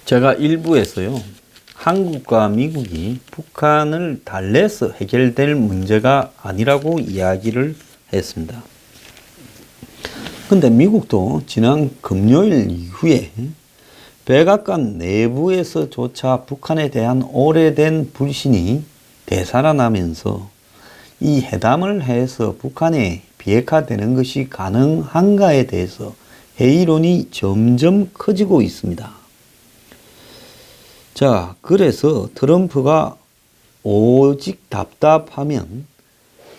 제가 일부에서요, 한국과 미국이 북한을 달래서 해결될 문제가 아니라고 이야기를 했습니다. 근데 미국도 지난 금요일 이후에 백악관 내부에서조차 북한에 대한 오래된 불신이 되살아나면서 이 회담을 해서 북한에 비핵화되는 것이 가능한가에 대해서 회의론이 점점 커지고 있습니다. 자, 그래서 트럼프가 오직 답답하면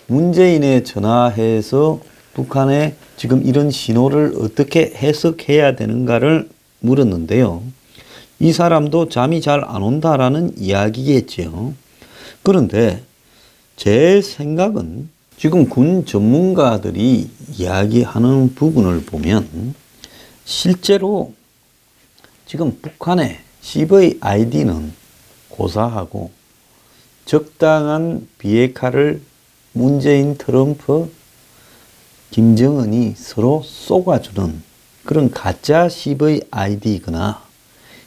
문재인에 전화해서 북한에 지금 이런 신호를 어떻게 해석해야 되는가를 물었는데요. 이 사람도 잠이 잘 안 온다라는 이야기겠죠. 그런데 제 생각은 지금 군 전문가들이 이야기하는 부분을 보면 실제로 지금 북한의 CVID는 고사하고 적당한 비핵화를 문재인, 트럼프, 김정은이 서로 쏘아주는 그런 가짜 CVID이거나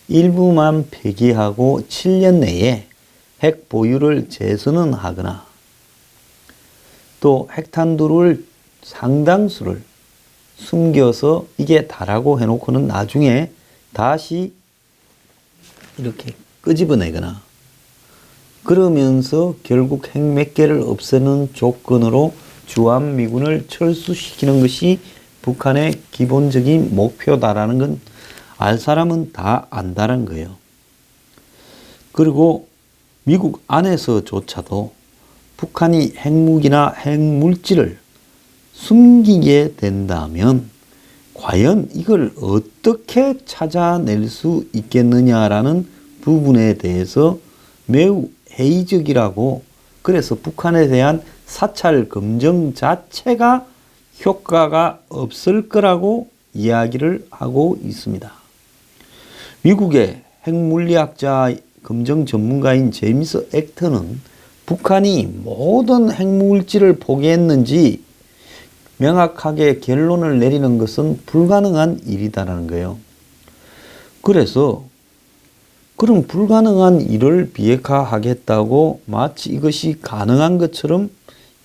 일부만 폐기하고 7년 내에 핵 보유를 재선언하거나 또 핵탄두를 상당수를 숨겨서 이게 다라고 해놓고는 나중에 다시 이렇게 끄집어내거나 그러면서 결국 핵 몇 개를 없애는 조건으로 주한미군을 철수시키는 것이 북한의 기본적인 목표다라는 건 알 사람은 다 안다는 거예요. 그리고 미국 안에서조차도 북한이 핵무기나 핵물질을 숨기게 된다면 과연 이걸 어떻게 찾아낼 수 있겠느냐라는 부분에 대해서 매우 회의적이라고, 그래서 북한에 대한 사찰 검증 자체가 효과가 없을 거라고 이야기를 하고 있습니다. 미국의 핵물리학자 검증 전문가인 제임스 액터는 북한이 모든 핵물질을 포기했는지 명확하게 결론을 내리는 것은 불가능한 일이다라는 거예요. 그래서 그럼 불가능한 일을 비핵화하겠다고 마치 이것이 가능한 것처럼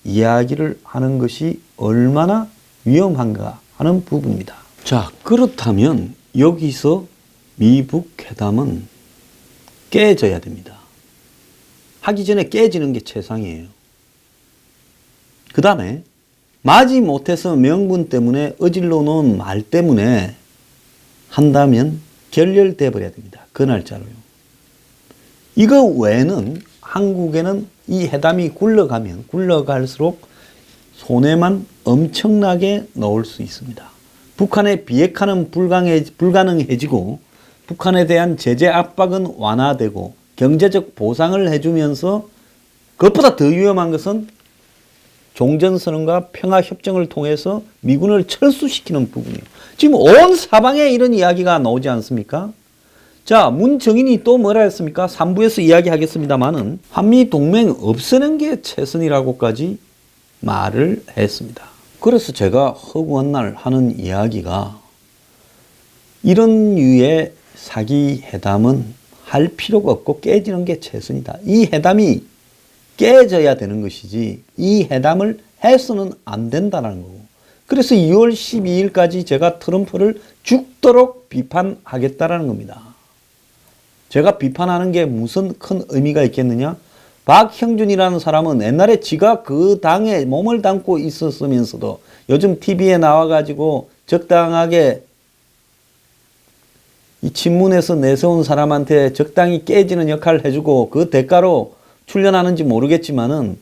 이야기를 하는 것이 얼마나 위험한가 하는 부분입니다. 자, 그렇다면 여기서 미북 회담은 깨져야 됩니다. 하기 전에 깨지는 게 최상이에요. 그 다음에 마지 못해서 명분 때문에 어질러 놓은 말 때문에 한다면 결렬돼 버려야 됩니다. 그 날짜로요. 이거 외에는 한국에는 이 회담이 굴러가면 굴러갈수록 손해만 엄청나게 넣을 수 있습니다. 북한의 비핵화는 불가능해지고 북한에 대한 제재 압박은 완화되고 경제적 보상을 해주면서 그것보다 더 위험한 것은 종전선언과 평화협정을 통해서 미군을 철수시키는 부분이에요. 지금 온 사방에 이런 이야기가 나오지 않습니까? 자, 문정인이 또 뭐라 했습니까? 3부에서 이야기하겠습니다만은 한미동맹 없애는 게 최선이라고까지 말을 했습니다. 그래서 제가 허구한 날 하는 이야기가 이런 류의 사기 회담은 할 필요가 없고 깨지는 게 최선이다. 이 회담이 깨져야 되는 것이지 이 회담을 해서는 안 된다는 거고, 그래서 2월 12일까지 제가 트럼프를 죽도록 비판하겠다라는 겁니다. 제가 비판하는 게 무슨 큰 의미가 있겠느냐? 박형준이라는 사람은 옛날에 지가 그 당에 몸을 담고 있었으면서도 요즘 TV에 나와가지고 적당하게 이 친문에서 내세운 사람한테 적당히 깨지는 역할을 해주고 그 대가로 출연하는지 모르겠지만은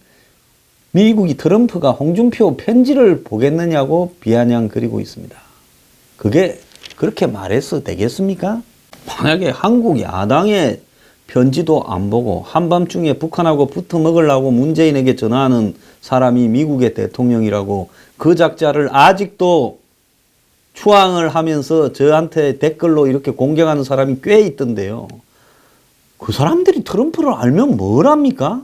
미국이 트럼프가 홍준표 편지를 보겠느냐고 비아냥거리고 있습니다. 그게 그렇게 말해서 되겠습니까? 만약에 한국 야당의 편지도 안 보고 한밤중에 북한하고 붙어 먹으려고 문재인에게 전화하는 사람이 미국의 대통령이라고 그 작자를 아직도 추앙을 하면서 저한테 댓글로 이렇게 공격하는 사람이 꽤 있던데요. 그 사람들이 트럼프를 알면 뭘 합니까?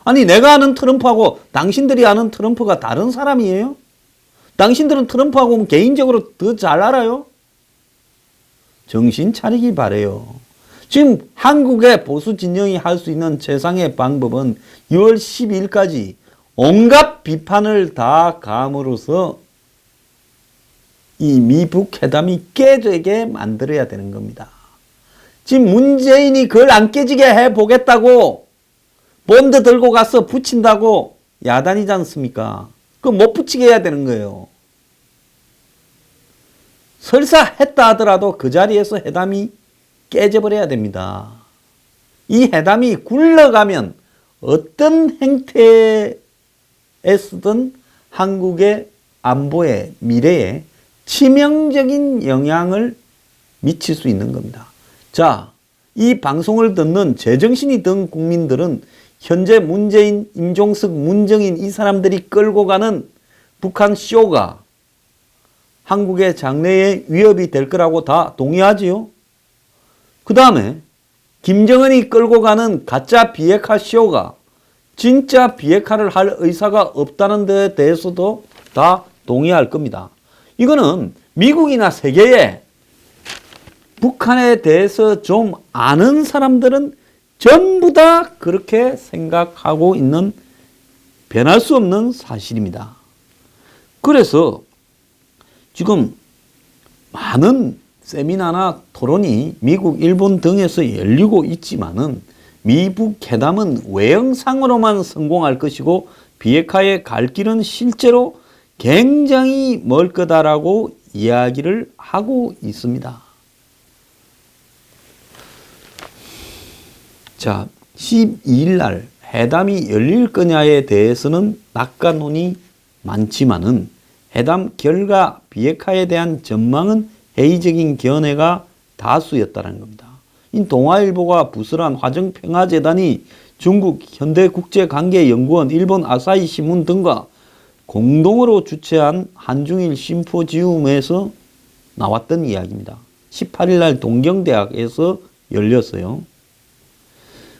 아니, 내가 아는 트럼프하고 당신들이 아는 트럼프가 다른 사람이에요? 당신들은 트럼프하고 개인적으로 더 잘 알아요? 정신 차리기 바래요. 지금 한국의 보수 진영이 할 수 있는 최상의 방법은 6월 12일까지 온갖 비판을 다 감으로써 이 미북 회담이 깨지게 만들어야 되는 겁니다. 지금 문재인이 그걸 안 깨지게 해보겠다고 본드 들고 가서 붙인다고 야단이지 않습니까? 그거 못 붙이게 해야 되는 거예요. 설사 했다 하더라도 그 자리에서 회담이 깨져버려야 됩니다. 이 회담이 굴러가면 어떤 행태에서든 한국의 안보에, 미래에 치명적인 영향을 미칠 수 있는 겁니다. 자, 이 방송을 듣는 제정신이 든 국민들은 현재 문재인, 임종석, 문정인 이 사람들이 끌고 가는 북한 쇼가 한국의 장래에 위협이 될 거라고 다 동의하지요? 그 다음에 김정은이 끌고 가는 가짜 비핵화 쇼가 진짜 비핵화를 할 의사가 없다는 데 대해서도 다 동의할 겁니다. 이거는 미국이나 세계에 북한에 대해서 좀 아는 사람들은 전부 다 그렇게 생각하고 있는 변할 수 없는 사실입니다. 그래서 지금 많은 세미나나 토론이 미국, 일본 등에서 열리고 있지만은 미북 회담은 외형상으로만 성공할 것이고 비핵화의 갈 길은 실제로 굉장히 멀 거다라고 이야기를 하고 있습니다. 자, 12일 날 회담이 열릴 거냐에 대해서는 낙관론이 많지만은 회담 결과 비핵화에 대한 전망은 회의적인 견해가 다수였다는 겁니다. 이 동아일보가 부설한 화정평화재단이 중국 현대국제관계연구원, 일본 아사히 신문 등과 공동으로 주최한 한중일 심포지움에서 나왔던 이야기입니다. 18일 날 동경대학에서 열렸어요.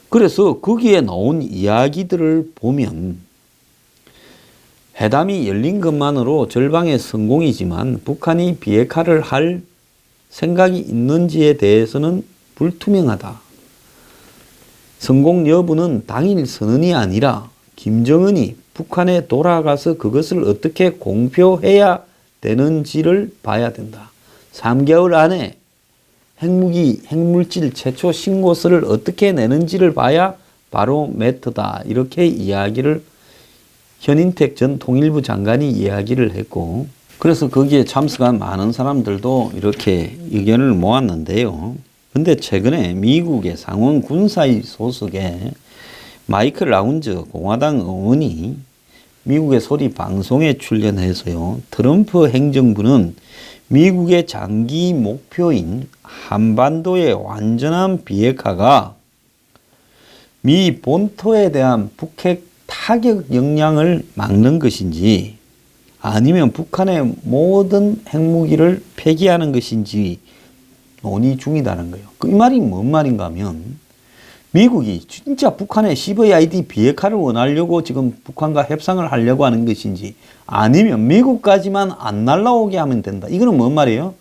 그래서 거기에 나온 이야기들을 보면 회담이 열린 것만으로 절방의 성공이지만 북한이 비핵화를 할 생각이 있는지에 대해서는 불투명하다. 성공 여부는 당일 선언이 아니라 김정은이 북한에 돌아가서 그것을 어떻게 공표해야 되는지를 봐야 된다. 3개월 안에 핵무기, 핵물질 최초 신고서를 어떻게 내는지를 봐야 바로 매터다. 이렇게 이야기를 현인택 전 통일부 장관이 이야기를 했고, 그래서 거기에 참석한 많은 사람들도 이렇게 의견을 모았는데요. 근데 최근에 미국의 상원 군사위 소속의 마이클 라운저 공화당 의원이 미국의 소리 방송에 출연해서요, 트럼프 행정부는 미국의 장기 목표인 한반도의 완전한 비핵화가 미 본토에 대한 북핵 타격 역량을 막는 것인지 아니면 북한의 모든 핵무기를 폐기하는 것인지 논의 중이다는 거예요. 이 말이 뭔 말인가 하면 미국이 진짜 북한의 CVID 비핵화를 원하려고 지금 북한과 협상을 하려고 하는 것인지 아니면 미국까지만 안 날라오게 하면 된다. 이거는 뭔 말이에요?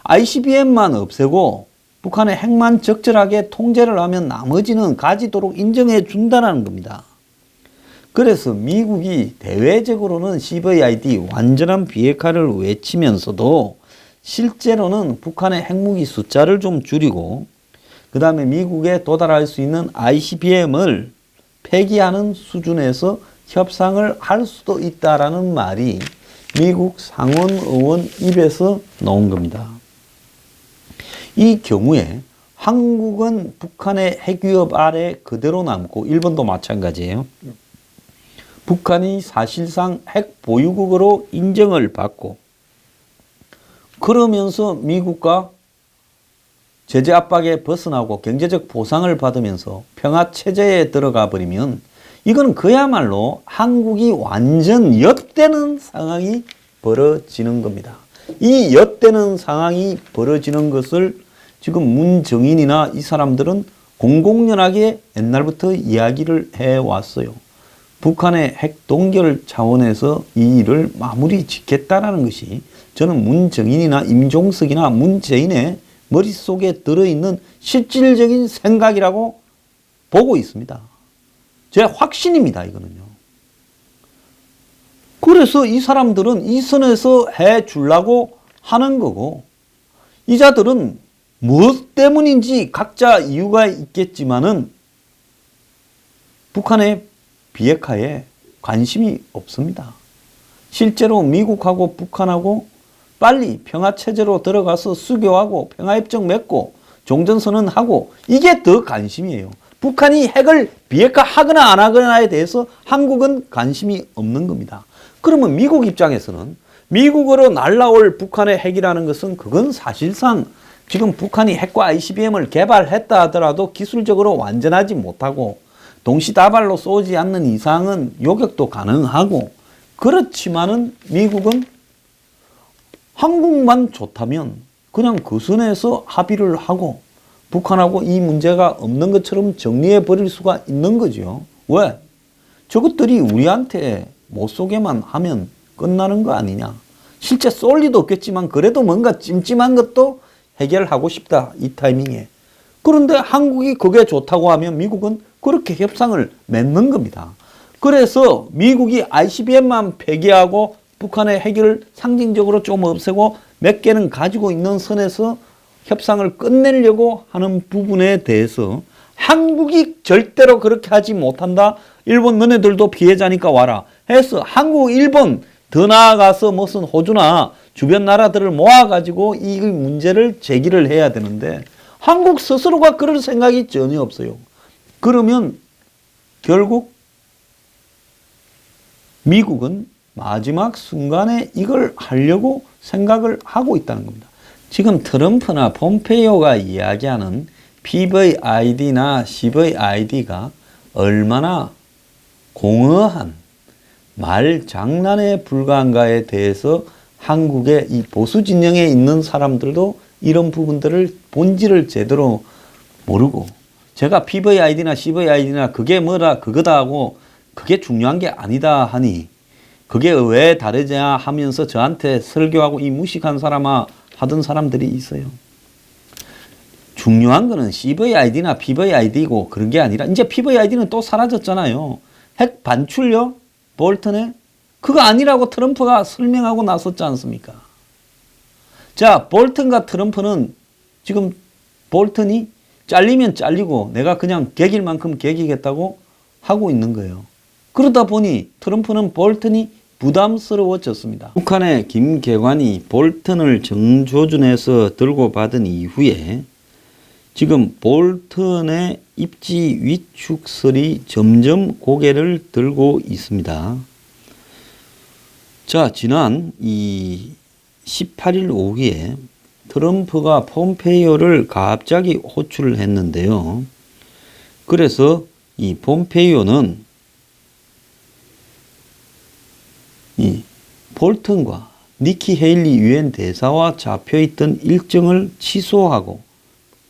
ICBM만 없애고 북한의 핵만 적절하게 통제를 하면 나머지는 가지도록 인정해 준다는 겁니다. 그래서 미국이 대외적으로는 CVID 완전한 비핵화를 외치면서도 실제로는 북한의 핵무기 숫자를 좀 줄이고 그 다음에 미국에 도달할 수 있는 ICBM을 폐기하는 수준에서 협상을 할 수도 있다라는 말이 미국 상원 의원 입에서 나온 겁니다. 이 경우에 한국은 북한의 핵위협 아래 그대로 남고 일본도 마찬가지예요. 북한이 사실상 핵 보유국으로 인정을 받고 그러면서 미국과 제재 압박에 벗어나고 경제적 보상을 받으면서 평화체제에 들어가 버리면 이건 그야말로 한국이 완전 엿되는 상황이 벌어지는 겁니다. 이 엿되는 상황이 벌어지는 것을 지금 문정인이나 이 사람들은 공공연하게 옛날부터 이야기를 해왔어요. 북한의 핵 동결 차원에서 이 일을 마무리 짓겠다라는 것이 저는 문정인이나 임종석이나 문재인의 머릿속에 들어있는 실질적인 생각이라고 보고 있습니다. 제 확신입니다, 이거는요. 그래서 이 사람들은 이 선에서 해 주려고 하는 거고, 이 자들은 무엇 때문인지 각자 이유가 있겠지만은 북한의 비핵화에 관심이 없습니다. 실제로 미국하고 북한하고 빨리 평화체제로 들어가서 수교하고 평화협정 맺고 종전선언하고, 이게 더 관심이에요. 북한이 핵을 비핵화하거나 안 하거나에 대해서 한국은 관심이 없는 겁니다. 그러면 미국 입장에서는 미국으로 날라올 북한의 핵이라는 것은 그건 사실상 지금 북한이 핵과 ICBM을 개발했다 하더라도 기술적으로 완전하지 못하고 동시다발로 쏘지 않는 이상은 요격도 가능하고, 그렇지만은 미국은 한국만 좋다면 그냥 그 선에서 합의를 하고 북한하고 이 문제가 없는 것처럼 정리해 버릴 수가 있는 거죠. 왜? 저것들이 우리한테 못 쏘게만 하면 끝나는 거 아니냐. 실제 쏠 리도 없겠지만 그래도 뭔가 찜찜한 것도 해결하고 싶다, 이 타이밍에. 그런데 한국이 그게 좋다고 하면 미국은 그렇게 협상을 맺는 겁니다. 그래서 미국이 ICBM만 폐기하고 북한의 핵을 상징적으로 좀 없애고 몇 개는 가지고 있는 선에서 협상을 끝내려고 하는 부분에 대해서 한국이 절대로 그렇게 하지 못한다. 일본 너네들도 피해자니까 와라 해서 한국, 일본, 더 나아가서 무슨 호주나 주변 나라들을 모아가지고 이 문제를 제기를 해야 되는데 한국 스스로가 그럴 생각이 전혀 없어요. 그러면 결국 미국은 마지막 순간에 이걸 하려고 생각을 하고 있다는 겁니다. 지금 트럼프나 폼페이오가 이야기하는 PVID나 CVID가 얼마나 공허한 말 장난에 불과한가에 대해서 한국의 이 보수 진영에 있는 사람들도 이런 부분들을 본질을 제대로 모르고, 제가 PVID나 CVID나 그게 뭐라 그거다 하고 그게 중요한 게 아니다 하니 그게 왜 다르냐 하면서 저한테 설교하고 이 무식한 사람아 하던 사람들이 있어요. 중요한 거는 CVID나 PVID고 그런 게 아니라, 이제 PVID는 또 사라졌잖아요. 핵 반출요? 볼턴에? 그거 아니라고 트럼프가 설명하고 나섰지 않습니까? 자, 볼턴과 트럼프는 지금 볼턴이 잘리면 잘리고 내가 그냥 개길 만큼 개기겠다고 하고 있는 거예요. 그러다 보니 트럼프는 볼턴이 부담스러워졌습니다. 북한의 김계관이 볼턴을 정조준에서 들고 받은 이후에 지금 볼턴의 입지 위축설이 점점 고개를 들고 있습니다. 자, 지난 이 18일 오후에 트럼프가 폼페이오를 갑자기 호출을 했는데요. 그래서 이 폼페이오는 이 볼턴과 니키 헤일리 유엔 대사와 잡혀있던 일정을 취소하고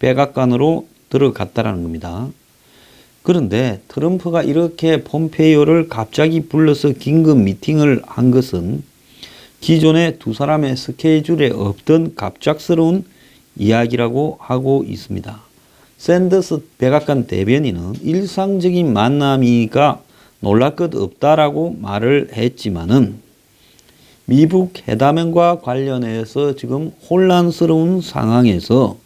백악관으로 들어갔다는 겁니다. 그런데 트럼프가 이렇게 폼페이오를 갑자기 불러서 긴급 미팅을 한 것은 기존의 두 사람의 스케줄에 없던 갑작스러운 이야기라고 하고 있습니다. 샌더스 백악관 대변인은 일상적인 만남이가 놀랄 것 없다라고 말을 했지만은 미북 회담과 관련해서 지금 혼란스러운 상황에서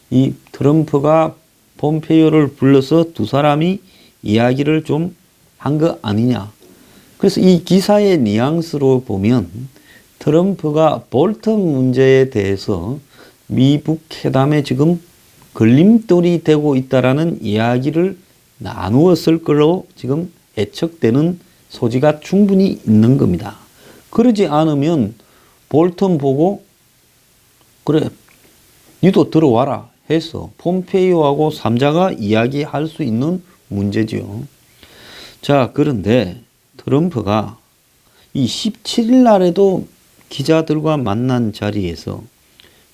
이 트럼프가 폼페이오를 불러서 두 사람이 이야기를 좀 한 거 아니냐. 그래서 이 기사의 뉘앙스로 보면 트럼프가 볼턴 문제에 대해서 미북 회담에 지금 걸림돌이 되고 있다라는 이야기를 나누었을 걸로 지금 예측되는 소지가 충분히 있는 겁니다. 그러지 않으면 볼턴 보고 그래 니도 들어와라 해서 폼페이오하고 3자가 이야기할 수 있는 문제지요. 자, 그런데 트럼프가 이 17일 날에도 기자들과 만난 자리에서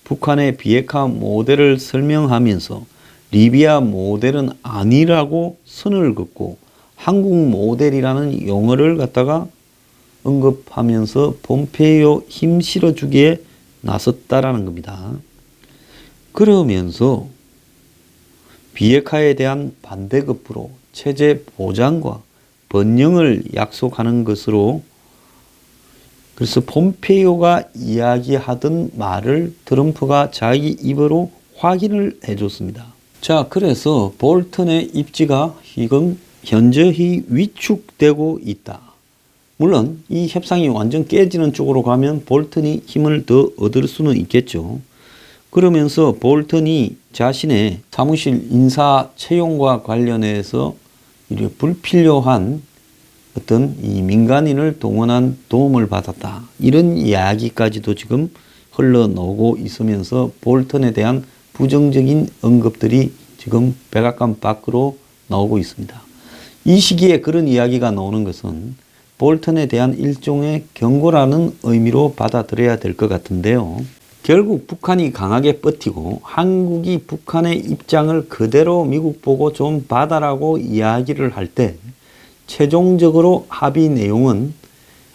북한의 비핵화 모델을 설명하면서 리비아 모델은 아니라고 선을 긋고 한국 모델이라는 용어를 갖다가 언급하면서 폼페이오 힘 실어주기에 나섰다라는 겁니다. 그러면서 비핵화에 대한 반대급부로 체제 보장과 번영을 약속하는 것으로, 그래서 폼페이오가 이야기하던 말을 트럼프가 자기 입으로 확인을 해줬습니다. 자, 그래서 볼턴의 입지가 지금 현저히 위축되고 있다. 물론 이 협상이 완전 깨지는 쪽으로 가면 볼턴이 힘을 더 얻을 수는 있겠죠. 그러면서 볼턴이 자신의 사무실 인사 채용과 관련해서 이렇게 불필요한 어떤 이 민간인을 동원한 도움을 받았다, 이런 이야기까지도 지금 흘러나오고 있으면서 볼턴에 대한 부정적인 언급들이 지금 백악관 밖으로 나오고 있습니다. 이 시기에 그런 이야기가 나오는 것은 볼턴에 대한 일종의 경고라는 의미로 받아들여야 될 것 같은데요. 결국 북한이 강하게 버티고 한국이 북한의 입장을 그대로 미국 보고 좀 받아라고 이야기를 할 때 최종적으로 합의 내용은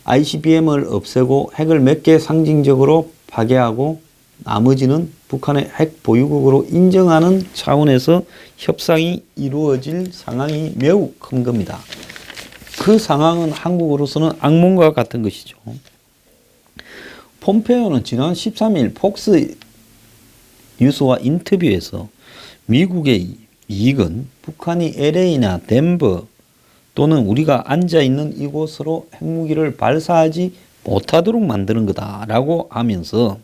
ICBM을 없애고 핵을 몇 개 상징적으로 파괴하고 나머지는 북한의 핵 보유국으로 인정하는 차원에서 협상이 이루어질 상황이 매우 큰 겁니다. 그 상황은 한국으로서는 악몽과 같은 것이죠. 폼페이오는 지난 13일 폭스 뉴스와 인터뷰에서 미국의 이익은 북한이 LA나 덴버 또는 우리가 앉아있는 이곳으로 핵무기를 발사하지 못하도록 만드는 거다라고 하면서,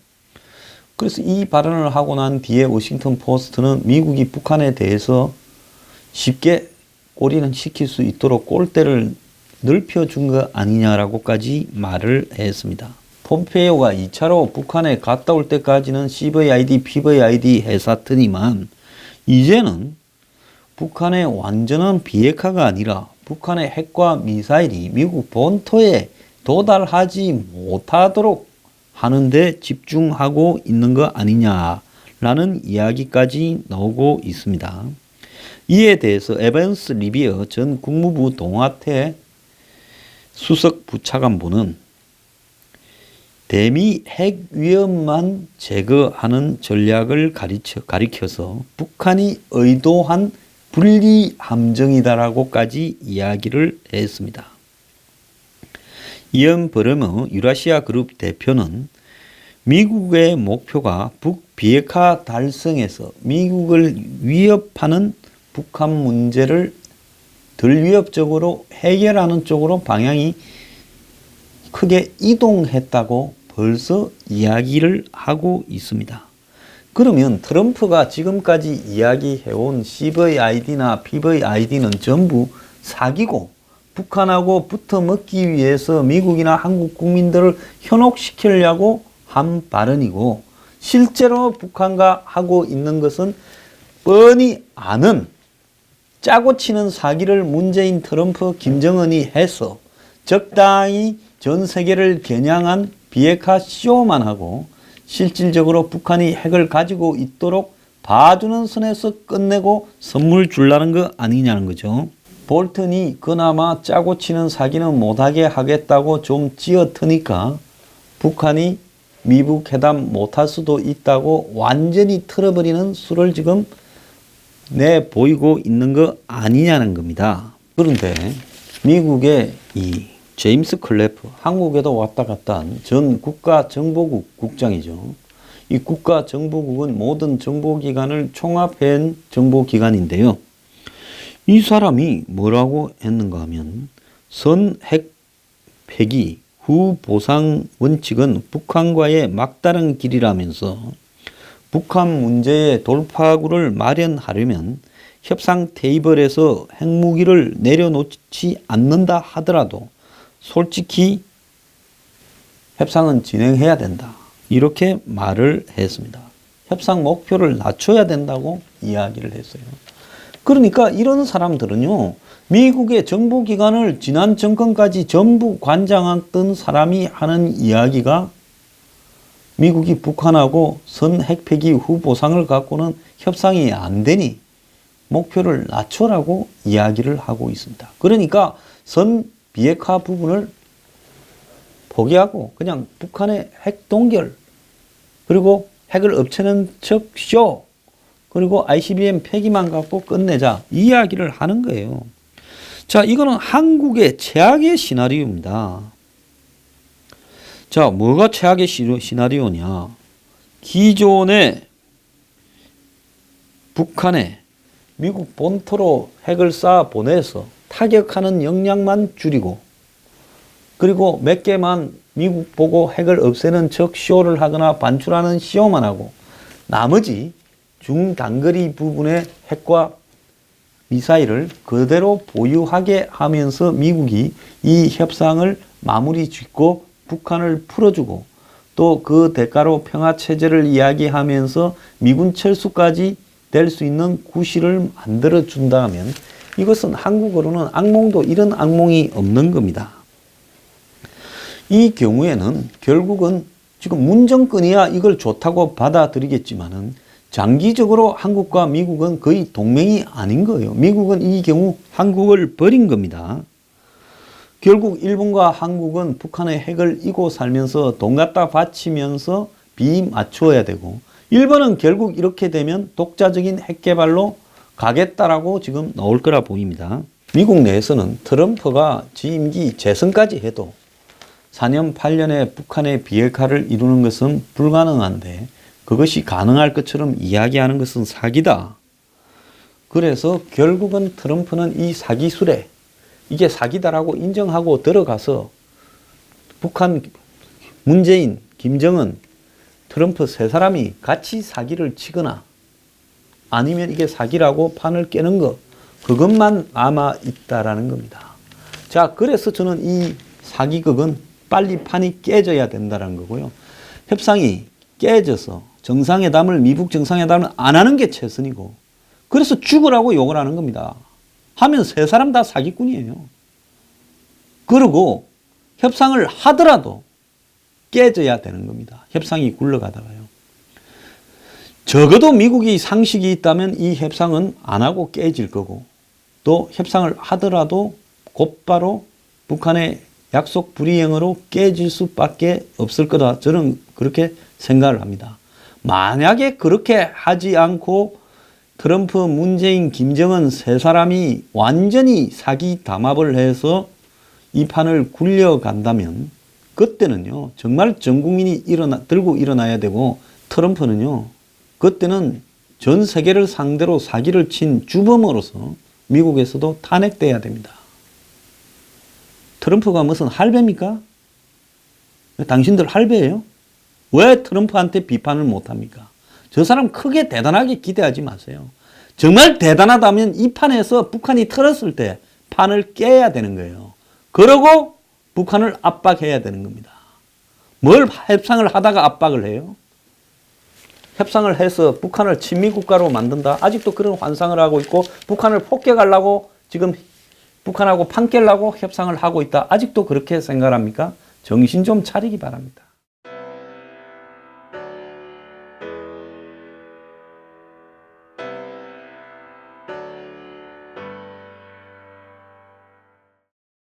그래서 이 발언을 하고 난 뒤에 워싱턴 포스트는 미국이 북한에 대해서 쉽게 꼬리는 시킬 수 있도록 골대를 넓혀준 거 아니냐라고까지 말을 했습니다. 폼페이오가 2차로 북한에 갔다 올 때까지는 CVID, PVID 해쌌더니만 이제는 북한의 완전한 비핵화가 아니라 북한의 핵과 미사일이 미국 본토에 도달하지 못하도록 하는 데 집중하고 있는 거 아니냐라는 이야기까지 나오고 있습니다. 이에 대해서 에반스 리비어 전 국무부 동아태 수석 부차관보는 대미 핵 위협만 제거하는 전략을 가리켜서 북한이 의도한 분리 함정이다라고까지 이야기를 했습니다. 이언 버르머 유라시아 그룹 대표는 미국의 목표가 북비핵화 달성에서 미국을 위협하는 북한 문제를 덜 위협적으로 해결하는 쪽으로 방향이 크게 이동했다고 벌써 이야기를 하고 있습니다. 그러면 트럼프가 지금까지 이야기해온 CVID나 PVID는 전부 사기고 북한하고 붙어먹기 위해서 미국이나 한국 국민들을 현혹시키려고 한 발언이고, 실제로 북한과 하고 있는 것은 뻔히 아는 짜고 치는 사기를 문재인, 트럼프, 김정은이 해서 적당히 전 세계를 겨냥한 비핵화 쇼만 하고 실질적으로 북한이 핵을 가지고 있도록 봐주는 선에서 끝내고 선물 주려는 거 아니냐는 거죠. 볼턴이 그나마 짜고 치는 사기는 못하게 하겠다고 좀 찌어트니까 북한이 미북 회담 못할 수도 있다고 완전히 틀어버리는 수를 지금 내보이고 있는 거 아니냐는 겁니다. 그런데 미국의 이 제임스 클래프, 한국에도 왔다 갔다 한 전 국가정보국 국장이죠. 이 국가정보국은 모든 정보기관을 총합한 정보기관인데요. 이 사람이 뭐라고 했는가 하면 선핵 폐기 후 보상 원칙은 북한과의 막다른 길이라면서 북한 문제의 돌파구를 마련하려면 협상 테이블에서 핵무기를 내려놓지 않는다 하더라도 솔직히 협상은 진행해야 된다, 이렇게 말을 했습니다. 협상 목표를 낮춰야 된다고 이야기를 했어요. 그러니까 이런 사람들은요, 미국의 정보기관을 지난 정권까지 전부 관장했던 사람이 하는 이야기가 미국이 북한하고 선 핵폐기 후 보상을 갖고는 협상이 안 되니 목표를 낮춰라고 이야기를 하고 있습니다. 그러니까 선 비핵화 부분을 포기하고 그냥 북한의 핵 동결 그리고 핵을 없애는 척 쇼, 그리고 ICBM 폐기만 갖고 끝내자 이 이야기를 하는 거예요. 자, 이거는 한국의 최악의 시나리오입니다. 자, 뭐가 최악의 시나리오냐? 기존의 북한에 미국 본토로 핵을 쏴 보내서 타격하는 역량만 줄이고, 그리고 몇 개만 미국 보고 핵을 없애는 척 쇼를 하거나 반출하는 쇼만 하고, 나머지 중단거리 부분의 핵과 미사일을 그대로 보유하게 하면서 미국이 이 협상을 마무리 짓고 북한을 풀어주고, 또 그 대가로 평화체제를 이야기하면서 미군 철수까지 될 수 있는 구실을 만들어 준다면, 이것은 한국으로는 악몽도 이런 악몽이 없는 겁니다. 이 경우에는 결국은 지금 문정권이야 이걸 좋다고 받아들이겠지만은 장기적으로 한국과 미국은 거의 동맹이 아닌 거예요. 미국은 이 경우 한국을 버린 겁니다. 결국 일본과 한국은 북한의 핵을 이고 살면서 돈 갖다 바치면서 비 맞추어야 되고, 일본은 결국 이렇게 되면 독자적인 핵 개발로 가겠다라고 지금 나올 거라 보입니다. 미국 내에서는 트럼프가 취임기 재선까지 해도 4년 8년에 북한의 비핵화를 이루는 것은 불가능한데, 그것이 가능할 것처럼 이야기하는 것은 사기다. 그래서 결국은 트럼프는 이 사기술에 이게 사기다라고 인정하고 들어가서 북한, 문재인, 김정은, 트럼프 세 사람이 같이 사기를 치거나 아니면 이게 사기라고 판을 깨는 것, 그것만 남아 있다라는 겁니다. 자, 그래서 저는 이 사기극은 빨리 판이 깨져야 된다는 거고요. 협상이 깨져서 정상회담을, 미북 정상회담을 안 하는 게 최선이고, 그래서 죽으라고 욕을 하는 겁니다. 하면 세 사람 다 사기꾼이에요. 그리고 협상을 하더라도 깨져야 되는 겁니다. 협상이 굴러가다가요. 적어도 미국이 상식이 있다면 이 협상은 안 하고 깨질 거고, 또 협상을 하더라도 곧바로 북한의 약속 불이행으로 깨질 수밖에 없을 거다. 저는 그렇게 생각을 합니다. 만약에 그렇게 하지 않고 트럼프, 문재인, 김정은 세 사람이 완전히 사기 담합을 해서 이 판을 굴려간다면, 그때는요 정말 전 국민이 들고 일어나야 되고, 트럼프는요 그때는 전 세계를 상대로 사기를 친 주범으로서 미국에서도 탄핵돼야 됩니다. 트럼프가 무슨 할배입니까? 당신들 할배예요? 왜 트럼프한테 비판을 못합니까? 저 사람 크게 대단하게 기대하지 마세요. 정말 대단하다면 이 판에서 북한이 틀었을 때 판을 깨야 되는 거예요. 그러고 북한을 압박해야 되는 겁니다. 뭘 협상을 하다가 압박을 해요? 협상을 해서 북한을 친미국가로 만든다? 아직도 그런 환상을 하고 있고, 북한을 폭격하려고 지금 북한하고 판 깨려고 협상을 하고 있다. 아직도 그렇게 생각합니까? 정신 좀 차리기 바랍니다.